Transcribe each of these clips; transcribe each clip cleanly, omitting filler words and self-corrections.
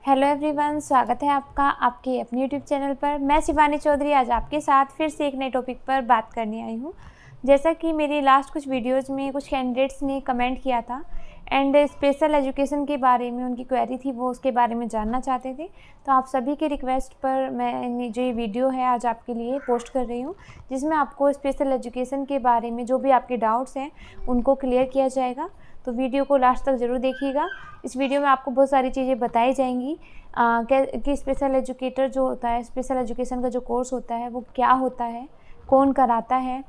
Hello everyone, स्वागत है आपका आपके अपने यूट्यूब चैनल पर। मैं शिवानी चौधरी आज आपके साथ फिर से एक नए टॉपिक पर बात करने आई हूँ। जैसा कि मेरी लास्ट कुछ वीडियोस में कुछ कैंडिडेट्स ने कमेंट किया था एंड स्पेशल एजुकेशन के बारे में उनकी क्वेरी थी, वो उसके बारे में जानना चाहते थे। तो आप सभी के रिक्वेस्ट पर मैं जो ये वीडियो है आज आपके लिए पोस्ट कर रही हूँ, जिसमें आपको स्पेशल एजुकेशन के बारे में जो भी आपके डाउट्स हैं उनको क्लियर किया जाएगा। तो वीडियो को लास्ट तक ज़रूर देखिएगा। इस वीडियो में आपको बहुत सारी चीज़ें बताई जाएंगी कि स्पेशल एजुकेटर जो होता है, स्पेशल एजुकेशन का जो कोर्स होता है वो क्या होता है, कौन कराता है,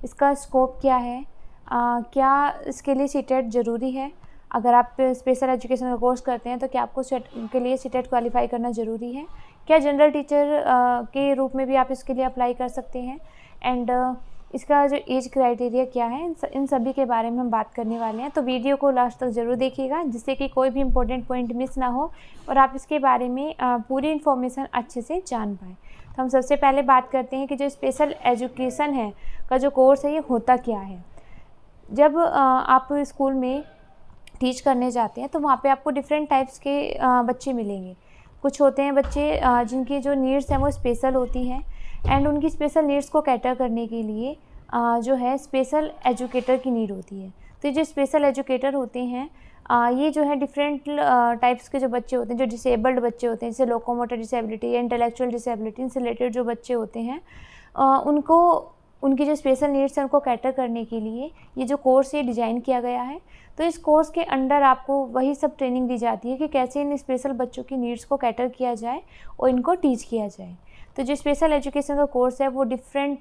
इसका स्कोप क्या है, क्या इसके लिए सीटेट ज़रूरी है। अगर आप स्पेशल एजुकेशन का कोर्स करते हैं तो क्या आपको के लिए सीटेट क्वालिफाई करना ज़रूरी है, क्या जनरल टीचर के रूप में भी आप इसके लिए अप्लाई कर सकते हैं, एंड इसका जो एज क्राइटेरिया क्या है, इन सभी के बारे में हम बात करने वाले हैं। तो वीडियो को लास्ट तक ज़रूर देखिएगा, जिससे कि कोई भी इम्पोर्टेंट पॉइंट मिस ना हो और आप इसके बारे में पूरी इन्फॉर्मेशन अच्छे से जान पाएँ। तो हम सबसे पहले बात करते हैं कि जो स्पेशल एजुकेशन है का जो कोर्स है ये होता क्या है। जब आप स्कूल में टीच करने जाते हैं तो वहाँ पे आपको डिफरेंट टाइप्स के बच्चे मिलेंगे। कुछ होते हैं बच्चे जिनकी जो नीड्स हैं वो स्पेशल होती हैं एंड उनकी स्पेशल नीड्स को कैटर करने के लिए जो है स्पेशल एजुकेटर की नीड होती है। तो ये जो स्पेशल एजुकेटर होते हैं ये जो है डिफरेंट टाइप्स के जो बच्चे होते हैं, जो डिसेबल्ड बच्चे होते हैं, जैसे लोकोमोटर डिसेबिलिटी या इंटेलेक्चुअल डिसेबिलिटी से रिलेटेड जो बच्चे होते हैं उनको उनकी जो स्पेशल नीड्स हैं उनको कैटर करने के लिए ये जो कोर्स ये डिज़ाइन किया गया है। तो इस कोर्स के अंडर आपको वही सब ट्रेनिंग दी जाती है कि कैसे इन स्पेशल बच्चों की नीड्स को कैटर किया जाए और इनको टीच किया जाए। तो जो स्पेशल एजुकेशन का कोर्स है वो डिफरेंट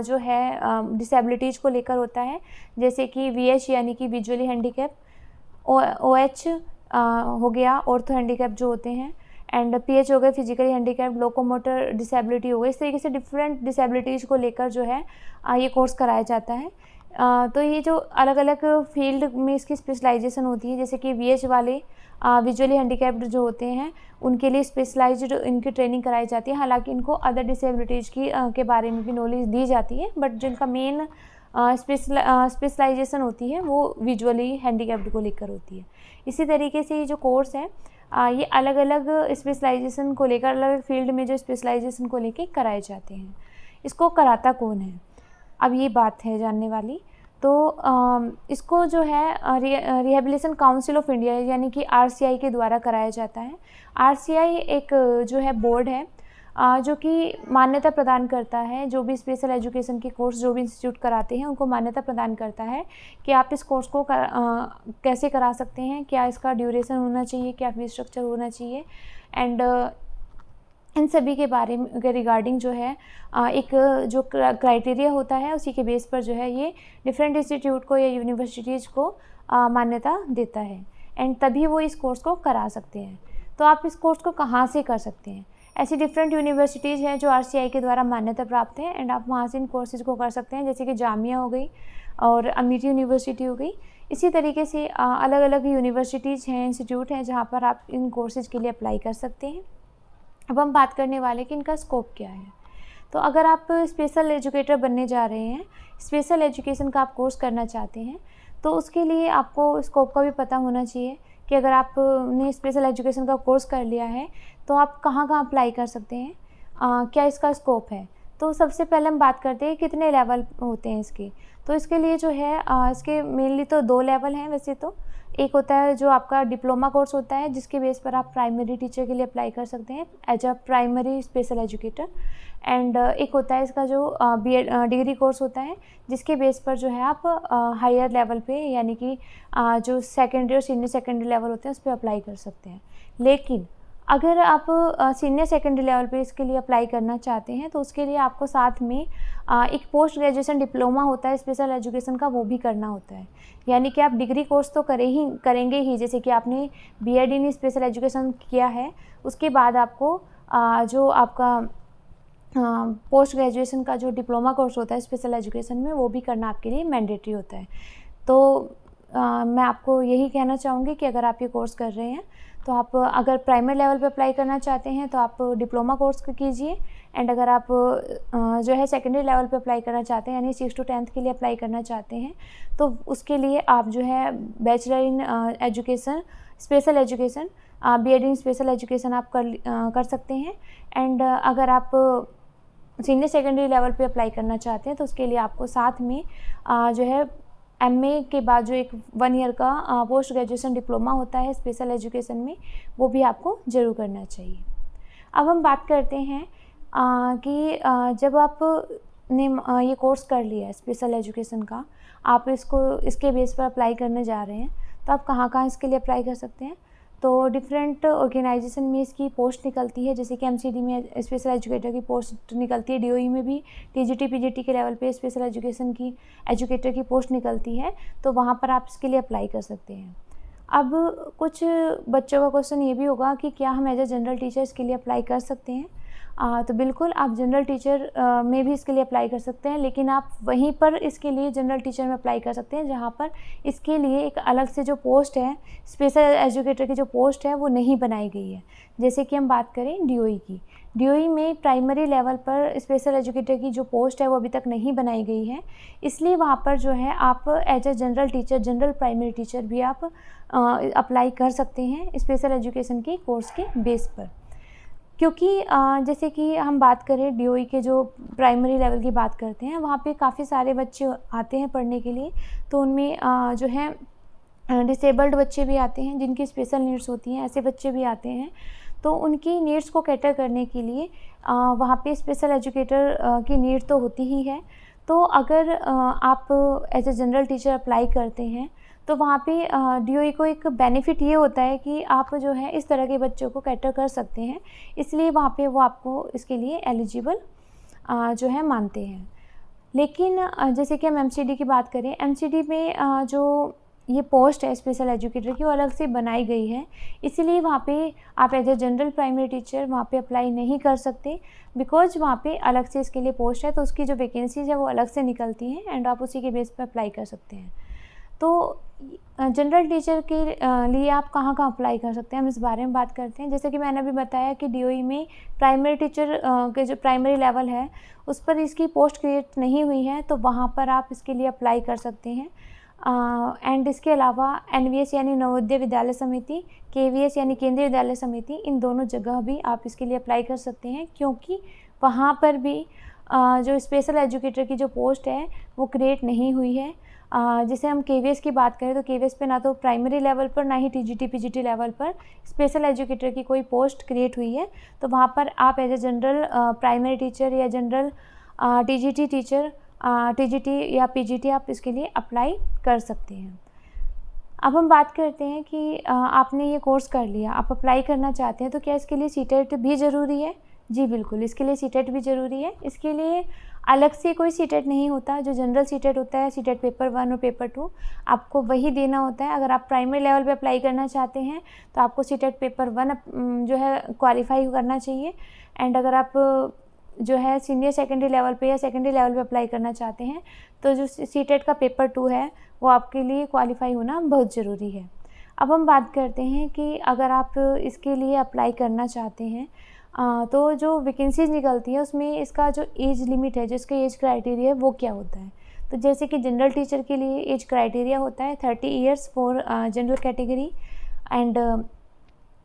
जो है डिसेबिलिटीज़ को लेकर होता है, जैसे कि VH यानी कि विजुअली हैंडीकैप, OH हो गया ऑर्थो हैंडीकैप जो होते हैं, एंड PH हो गए फिजिकली हैंडीकैप, लोकोमोटर डिसेबिलिटी हो गई। इस तरीके से डिफरेंट डिसेबिलिटीज़ को लेकर जो है ये कोर्स कराया जाता है। तो ये जो अलग अलग फील्ड में इसकी स्पेशलाइजेशन होती है, जैसे कि VH वाले विजुअली हैंडीकैप्ड जो होते हैं उनके लिए स्पेशलाइज्ड इनकी ट्रेनिंग कराई जाती है। हालांकि इनको अदर डिसेबिलिटीज़ की के बारे में भी नॉलेज दी जाती है, बट जिनका मेन स्पेशलाइजेशन होती है वो विजुअली हैंडीकैप्ड को लेकर होती है। इसी तरीके से ये जो कोर्स है ये अलग अलग स्पेशलाइजेशन को लेकर, अलग अलग फील्ड में जो स्पेशलाइजेशन को लेकर कराए जाते हैं। इसको कराता कौन है, अब ये बात है जानने वाली। तो इसको जो है रिहेबिलिटेशन काउंसिल ऑफ इंडिया यानी कि RCI के द्वारा कराया जाता है। RCI एक जो है बोर्ड है जो कि मान्यता प्रदान करता है, जो भी स्पेशल एजुकेशन के कोर्स जो भी इंस्टीट्यूट कराते हैं उनको मान्यता प्रदान करता है कि आप इस कोर्स को कैसे करा सकते हैं, क्या इसका ड्यूरेशन होना चाहिए, क्या फीस स्ट्रक्चर होना चाहिए, एंड इन सभी के बारे में के रिगार्डिंग जो है एक जो क्राइटेरिया होता है उसी के बेस पर जो है ये डिफरेंट इंस्टीट्यूट को या यूनिवर्सिटीज़ को मान्यता देता है, एंड तभी वो इस कोर्स को करा सकते हैं। तो आप इस कोर्स को कहाँ से कर सकते हैं, ऐसी डिफरेंट यूनिवर्सिटीज़ हैं जो RCI के द्वारा मान्यता प्राप्त हैं एंड आप वहाँ से इन कोर्सेज़ को कर सकते हैं, जैसे कि जामिया हो गई और अमिटी यूनिवर्सिटी हो गई। इसी तरीके से अलग अलग यूनिवर्सिटीज़ हैं, इंस्टीट्यूट हैं जहाँ पर आप इन कोर्सेज़ के लिए अप्लाई कर सकते हैं। अब हम बात करने वाले कि इनका स्कोप क्या है। तो अगर आप स्पेशल एजुकेटर बनने जा रहे हैं, स्पेशल एजुकेशन का आप कोर्स करना चाहते हैं, तो उसके लिए आपको स्कोप का भी पता होना चाहिए कि अगर आपने स्पेशल एजुकेशन का कोर्स कर लिया है तो आप कहाँ कहाँ अप्लाई कर सकते हैं, क्या इसका स्कोप है। तो सबसे पहले हम बात करते हैं कितने लेवल होते हैं इसके। तो इसके लिए जो है इसके मेनली तो 2 लेवल हैं वैसे तो। एक होता है जो आपका डिप्लोमा कोर्स होता है, जिसके बेस पर आप प्राइमरी टीचर के लिए अप्लाई कर सकते हैं as a primary special educator, and एक होता है इसका जो BEd डिग्री कोर्स होता है, जिसके बेस पर जो है आप हायर लेवल पे यानी कि जो सेकेंडरी और सीनियर सेकेंडरी लेवल होते हैं उस पर अप्लाई कर सकते हैं। लेकिन अगर आप सीनियर सेकेंडरी लेवल पे इसके लिए अप्लाई करना चाहते हैं तो उसके लिए आपको साथ में एक पोस्ट ग्रेजुएशन डिप्लोमा होता है स्पेशल एजुकेशन का, वो भी करना होता है। यानी कि आप डिग्री कोर्स तो करेंगे ही, जैसे कि आपने BEd इन स्पेशल एजुकेशन किया है, उसके बाद आपको जो आपका पोस्ट ग्रेजुएशन का जो डिप्लोमा कोर्स होता है स्पेशल एजुकेशन में, वो भी करना आपके लिए मैंडेटरी होता है। तो मैं आपको यही कहना चाहूँगी कि अगर आप ये कोर्स कर रहे हैं तो आप अगर प्राइमरी लेवल पे अप्लाई करना चाहते हैं तो आप डिप्लोमा कोर्स कीजिए, एंड अगर आप जो है सेकेंडरी लेवल पे अप्लाई करना चाहते हैं यानी 6 to 10th के लिए अप्लाई करना चाहते हैं तो उसके लिए आप जो है bachelor in education special education B Ed in special education आप कर सकते हैं। एंड अगर आप सीनियर सेकेंडरी लेवल पे अप्लाई करना चाहते हैं तो उसके लिए आपको साथ में जो है एमए के बाद जो एक 1 ईयर का पोस्ट ग्रेजुएशन डिप्लोमा होता है स्पेशल एजुकेशन में, वो भी आपको ज़रूर करना चाहिए। अब हम बात करते हैं कि जब आपने ये कोर्स कर लिया है स्पेशल एजुकेशन का, आप इसके बेस पर अप्लाई करने जा रहे हैं, तो आप कहाँ कहाँ इसके लिए अप्लाई कर सकते हैं। तो डिफरेंट ऑर्गेनाइजेशन में इसकी पोस्ट निकलती है, जैसे कि एमसीडी में स्पेशल एजुकेटर की पोस्ट निकलती है, डीओई में भी टीजीटी पीजीटी के लेवल पे स्पेशल एजुकेशन की एजुकेटर की पोस्ट निकलती है, तो वहाँ पर आप इसके लिए अप्लाई कर सकते हैं। अब कुछ बच्चों का क्वेश्चन ये भी होगा कि क्या हम एज ए जनरल टीचर इसके लिए अप्लाई कर सकते हैं। तो बिल्कुल आप जनरल टीचर में भी इसके लिए अप्लाई कर सकते हैं, लेकिन आप वहीं पर इसके लिए जनरल टीचर में अप्लाई कर सकते हैं जहाँ पर इसके लिए एक अलग से जो पोस्ट है स्पेशल एजुकेटर की जो पोस्ट है वो नहीं बनाई गई है। जैसे कि हम बात करें डीओई की, डीओई में प्राइमरी लेवल पर स्पेशल एजुकेटर की जो पोस्ट है वो अभी तक नहीं बनाई गई है, इसलिए वहाँ पर जो है आप as a general teacher, general primary teacher भी आप अप्लाई कर सकते हैं स्पेशल एजुकेशन के कोर्स के बेस पर। क्योंकि जैसे कि हम बात करें डीओई के जो प्राइमरी लेवल की बात करते हैं, वहाँ पे काफ़ी सारे बच्चे आते हैं पढ़ने के लिए, तो उनमें जो है डिसेबल्ड बच्चे भी आते हैं जिनकी स्पेशल नीड्स होती हैं, ऐसे बच्चे भी आते हैं। तो उनकी नीड्स को कैटर करने के लिए वहाँ पे स्पेशल एजुकेटर की नीड तो होती ही है। तो अगर आप as a general teacher apply करते हैं तो वहाँ पे डीओई को एक बेनिफिट ये होता है कि आप जो है इस तरह के बच्चों को कैटर कर सकते हैं, इसलिए वहाँ पे वो आपको इसके लिए एलिजिबल जो है मानते हैं। लेकिन जैसे कि हम एमसीडी की बात करें, एमसीडी में जो ये पोस्ट है स्पेशल एजुकेटर की वो अलग से बनाई गई है, इसीलिए वहाँ पे आप as a general primary teacher वहाँ पे अप्लाई नहीं कर सकते, बिकॉज वहाँ पे अलग से इसके लिए पोस्ट है, तो उसकी जो वैकेंसीज है वो अलग से निकलती हैं एंड आप उसी के बेस पर अप्लाई कर सकते हैं। तो जनरल टीचर के लिए आप कहाँ कहाँ अप्लाई कर सकते हैं, हम इस बारे में बात करते हैं। जैसे कि मैंने अभी बताया कि डीओई में प्राइमरी टीचर के जो प्राइमरी लेवल है उस पर इसकी पोस्ट क्रिएट नहीं हुई है, तो वहाँ पर आप इसके लिए अप्लाई कर सकते हैं। एंड इसके अलावा एनवीएस यानी नवोदय विद्यालय समिति, केवीएस यानी केंद्रीय विद्यालय समिति, इन दोनों जगह भी आप इसके लिए अप्लाई कर सकते हैं, क्योंकि वहाँ पर भी जो स्पेशल एजुकेटर की जो पोस्ट है वो क्रिएट नहीं हुई है। जैसे हम केवीएस की बात करें तो केवीएस पे ना तो प्राइमरी लेवल पर ना ही टीजीटी पीजीटी लेवल पर स्पेशल एजुकेटर की कोई पोस्ट क्रिएट हुई है, तो वहाँ पर आप as a general primary teacher या जनरल टीजीटी टीचर, टीजीटी या पीजीटी आप इसके लिए अप्लाई कर सकते हैं। अब हम बात करते हैं कि आपने ये कोर्स कर लिया, आप अप्लाई करना चाहते हैं, तो क्या इसके लिए सीटेट भी ज़रूरी है? जी बिल्कुल, इसके लिए सीटेट भी ज़रूरी है। इसके लिए अलग से कोई सीटेट नहीं होता, जो जनरल सीटेट होता है, सीटेट पेपर 1 और पेपर 2 आपको वही देना होता है। अगर आप प्राइमरी लेवल पे अप्लाई करना चाहते हैं तो आपको सीटेट पेपर 1 जो है क्वालिफाई करना चाहिए, एंड अगर आप जो है सीनियर सेकेंडरी लेवल पे या सेकेंडरी लेवल पे अप्लाई करना चाहते हैं तो जो सीटेट का पेपर 2 है वो आपके लिए क्वालिफाई होना बहुत ज़रूरी है। अब हम बात करते हैं कि अगर आप इसके लिए अप्लाई करना चाहते हैं तो जो वैकेंसीज निकलती है उसमें इसका जो एज लिमिट है, जो इसका एज क्राइटेरिया है वो क्या होता है। तो जैसे कि जनरल टीचर के लिए एज क्राइटेरिया होता है 30 years for general category, and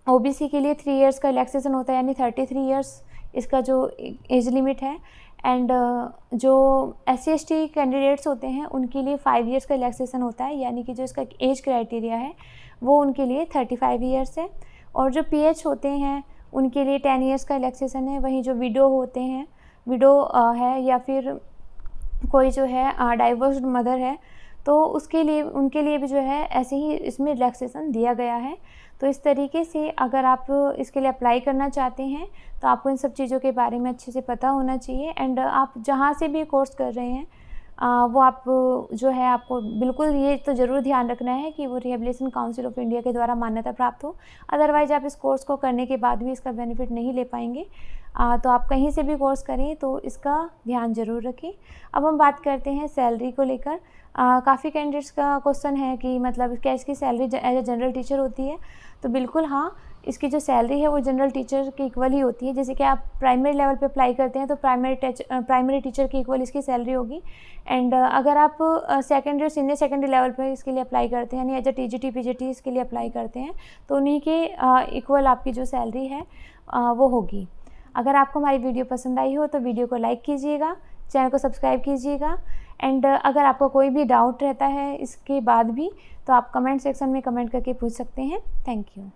OBC के लिए 3 ईयर्स का रिलैक्सेशन होता है, यानी 33 ईयर्स इसका जो एज लिमिट है, एंड जो SC/ST कैंडिडेट्स होते हैं उनके लिए 5 ईयर्स का रिलैक्सेशन होता है, यानी कि जो इसका एज क्राइटेरिया है वो उनके लिए 35 ईयर्स है। और जो PH होते हैं उनके लिए 10 ईयर्स का रिलैक्सेशन है। वहीं जो विडो होते हैं, विडो है या फिर कोई जो है डाइवोर्स्ड मदर है, तो उसके लिए उनके लिए भी जो है ऐसे ही इसमें रिलैक्सेशन दिया गया है। तो इस तरीके से अगर आप इसके लिए अप्लाई करना चाहते हैं तो आपको इन सब चीज़ों के बारे में अच्छे से पता होना चाहिए, एंड आप जहाँ से भी कोर्स कर रहे हैं वो आप जो है आपको बिल्कुल ये तो ज़रूर ध्यान रखना है कि वो रिहेबिलिटेशन काउंसिल ऑफ इंडिया के द्वारा मान्यता प्राप्त हो, अदरवाइज आप इस कोर्स को करने के बाद भी इसका बेनिफिट नहीं ले पाएंगे। तो आप कहीं से भी कोर्स करें तो इसका ध्यान ज़रूर रखें। अब हम बात करते हैं सैलरी को लेकर। काफ़ी कैंडिडेट्स का क्वेश्चन है कि मतलब क्या इसकी salary as a general teacher होती है, तो बिल्कुल हाँ, इसकी जो सैलरी है वो जनरल टीचर के इक्वल ही होती है। जैसे कि आप प्राइमरी लेवल पे अप्लाई करते हैं तो प्राइमरी टीचर के इक्वल इसकी सैलरी होगी। एंड अगर आप सेकेंडरी और सीनियर सेकेंडरी लेवल पे इसके लिए अप्लाई करते हैं, यानी एज अ TGT PGT इसके लिए अप्लाई करते हैं, तो उन्हीं के इक्वल आपकी जो सैलरी है वो होगी। अगर आपको हमारी वीडियो पसंद आई हो तो वीडियो को लाइक कीजिएगा, चैनल को सब्सक्राइब कीजिएगा। एंड अगर आपको कोई भी डाउट रहता है इसके बाद भी, तो आप कमेंट सेक्शन में कमेंट करके पूछ सकते हैं। Thank you.